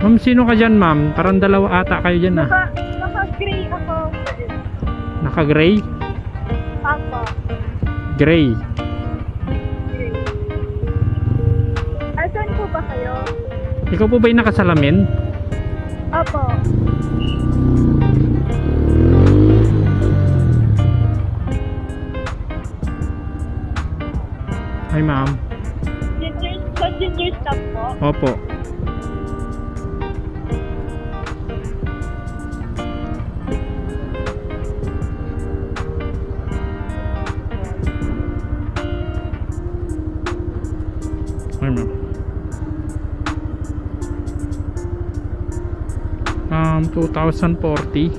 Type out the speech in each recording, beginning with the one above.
Ma'am, sino ka dyan, ma'am? Parang dalawa ata kayo dyan, ah. Naka-gray ako. Naka-gray? Ako. Gray. Gray. Asan po ba kayo? Ikaw po ba yung nakasalamin? Opo. Hi, ma'am. Ginger stop po. Opo. Hi, ma'am. 2040.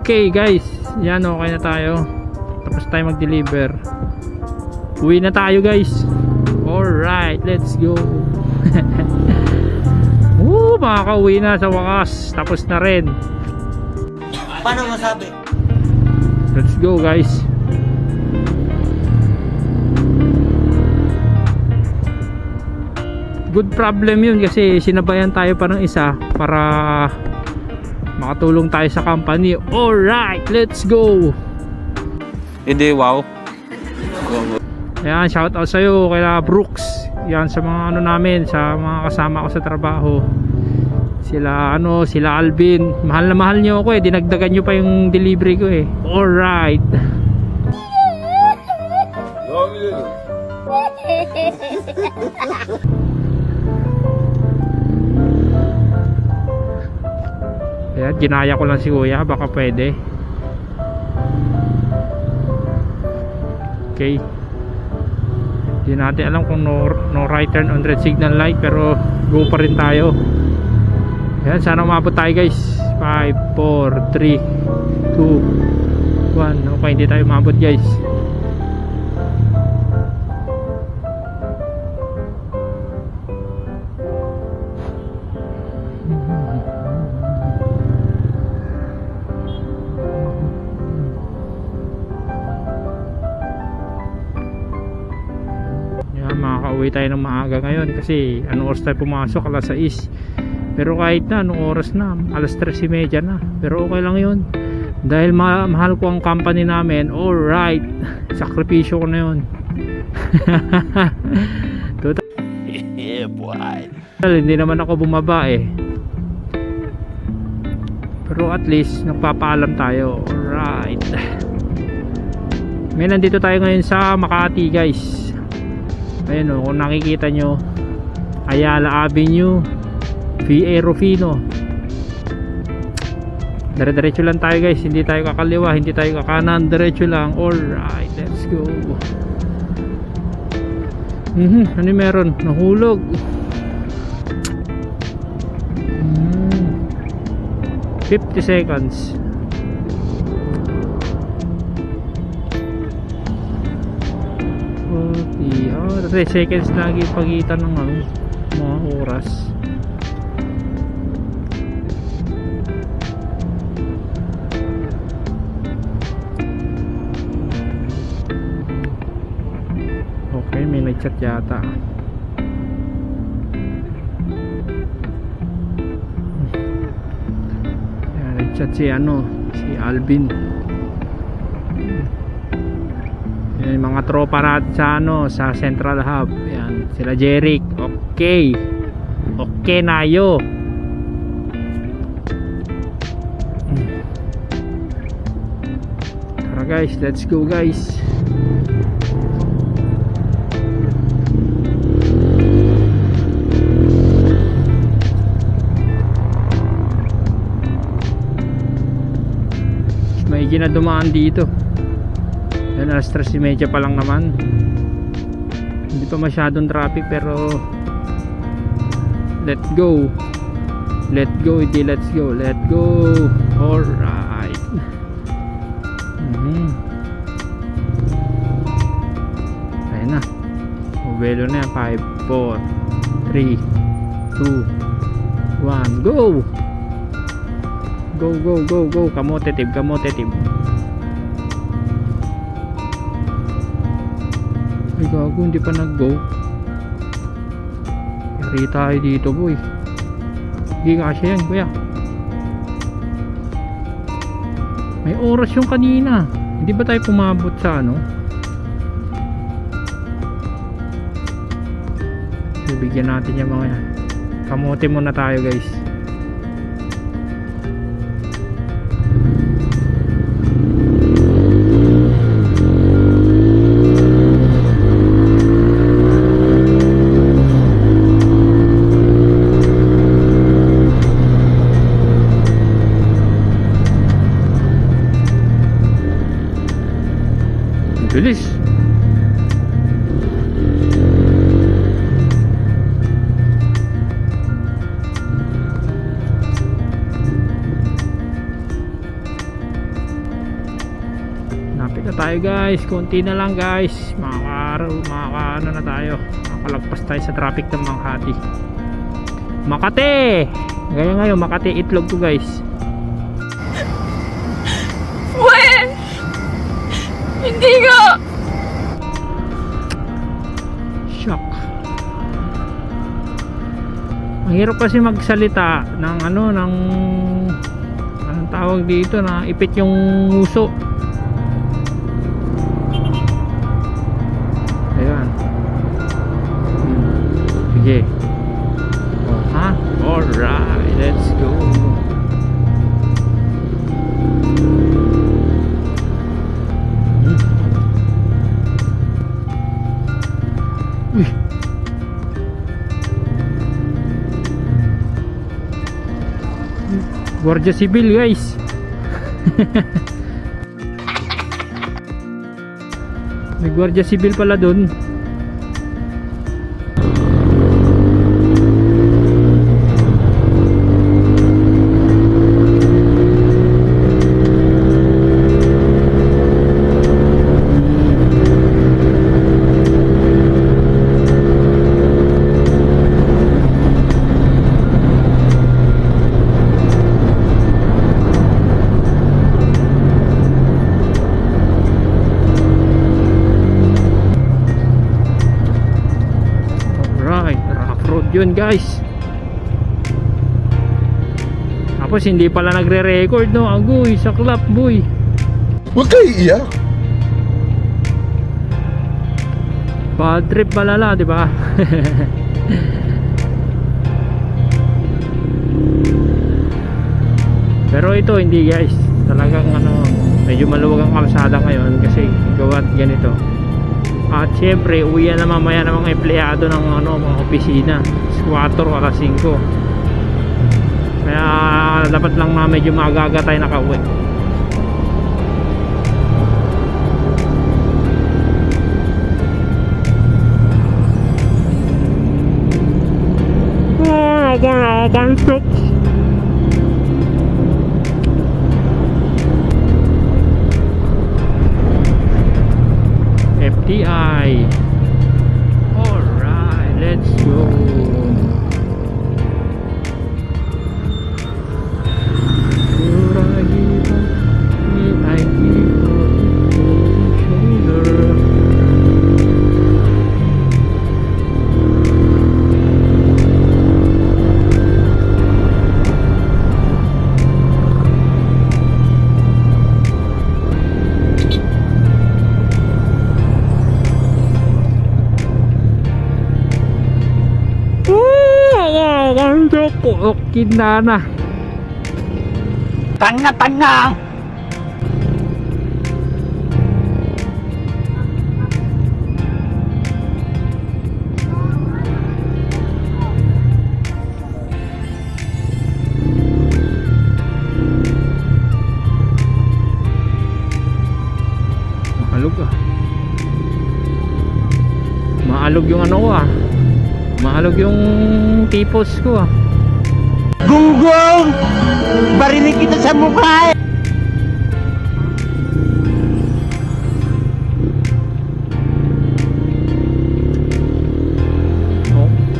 Okay, guys. Yan, okay na tayo. Tapos tayo mag-deliver. Uwi na tayo, guys. Alright, let's go. Woo, makakauwi na sa wakas. Tapos na rin. Paano masabi? Let's go, guys. Good problem yun kasi sinabayan tayo pa ng isa para makatulong tayo sa company. Alright, let's go. Hindi, wow. Ayan, shout out sa'yo kaya Brooks. Yan sa mga ano namin, sa mga kasama ko sa trabaho. Sila Alvin. Mahal na mahal nyo ako eh. Dinagdagan nyo pa yung delivery ko eh. Alright. Ayan, ginaya ko lang si kuya. Baka pwede. Okay. Hindi natin alam kung no right turn on red signal light, pero go pa rin tayo. Ayan, sana umabot tayo, guys. 5, 4, 3, 2, 1. Okay, hindi tayo umabot, guys. Makakauwi tayo ng maaga ngayon kasi anong oras tayo pumasok? Alas 6. Pero kahit na anong oras na, alas 3:30 na, pero okay lang yun dahil mahal ko ang company namin. Alright, sakripisyo ko na yun. Yeah, boy. Well, hindi naman ako bumaba eh, pero at least nagpapaalam tayo. Alright, may nandito tayo ngayon sa Makati, guys. Ayun o, kung nakikita nyo, Ayala Avenue, VA Rufino. Dire-diretso lang tayo, guys. Hindi tayo kakaliwa, hindi tayo kakanan, diretso lang. Alright, let's go. Ano meron? Nahulog. 50 seconds. 3 seconds lagi pagitan ng mga oras. Okay, may nag-chat yata. Ayan, nag-chat si Alvin. Yan, mga tropa natin sa Central Hub. Yan, sila Jeric. Okay. Okay na yo. Tara, guys, let's go, guys. May ginadumaan dito. Yan, alas 3:30 pa lang naman. Hindi pa masyadong traffic, pero let's go. Let's go, hindi let's go. Let's go. Alright. Ayan na. Mobelo na yan. 5, 4, 3, 2, 1. Go! Go, go, go, go. Kamote tib, kamote tib. Ay gago, hindi pa nag-go. Free tayo dito, boy. Hindi kasi yan, kuya. May oras yung kanina. Hindi ba tayo pumabot sa ano? So, bigyan natin yung mga yan. Kamote muna tayo, guys. Bilis. Napit na tayo, guys. Konti na lang, guys. Makakaano na tayo. Makalagpas tayo sa traffic ng Makati. Makati! Gaya ngayon, Makati itlog to, guys. Hindi nga! Shock. Ang hirap kasi magsalita ng ano, ng anong tawag dito, na ipit yung nguso. Ayan. Sige. Oh, ha? Alright, let's go. Uy. Guardia Civil, guys. May Guardia Civil pala dun. Yun, guys. Tapos hindi pala nagre-record, no? Agoy, saklap, boy. Huwag kayo iiyak. Bad trip malala, di ba? Pero ito hindi, guys. Talagang ano, medyo maluwag ang kalsada ngayon kasi gawa't ganito. At syempre, uwian na mamaya ng mga empleyado ng ano, mga opisina. 4 o 5. Kaya dapat lang na medyo maaga tayo nakauwi. FTI. Alright, let's go. Kinana. Tanga-tanga! Maalog ah. Maalog yung ano ko ah. Maalog yung tipos ko ah. Gunggong! Barinig kita sa mukha!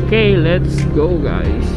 Okay, let's go, guys.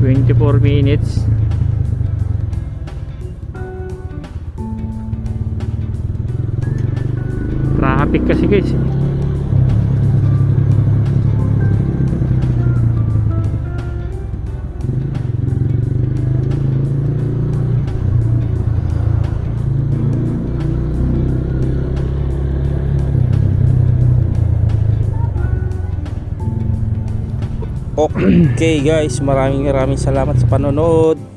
...24 minutes. Traffic kasi guys. Okay guys, maraming salamat sa panonood.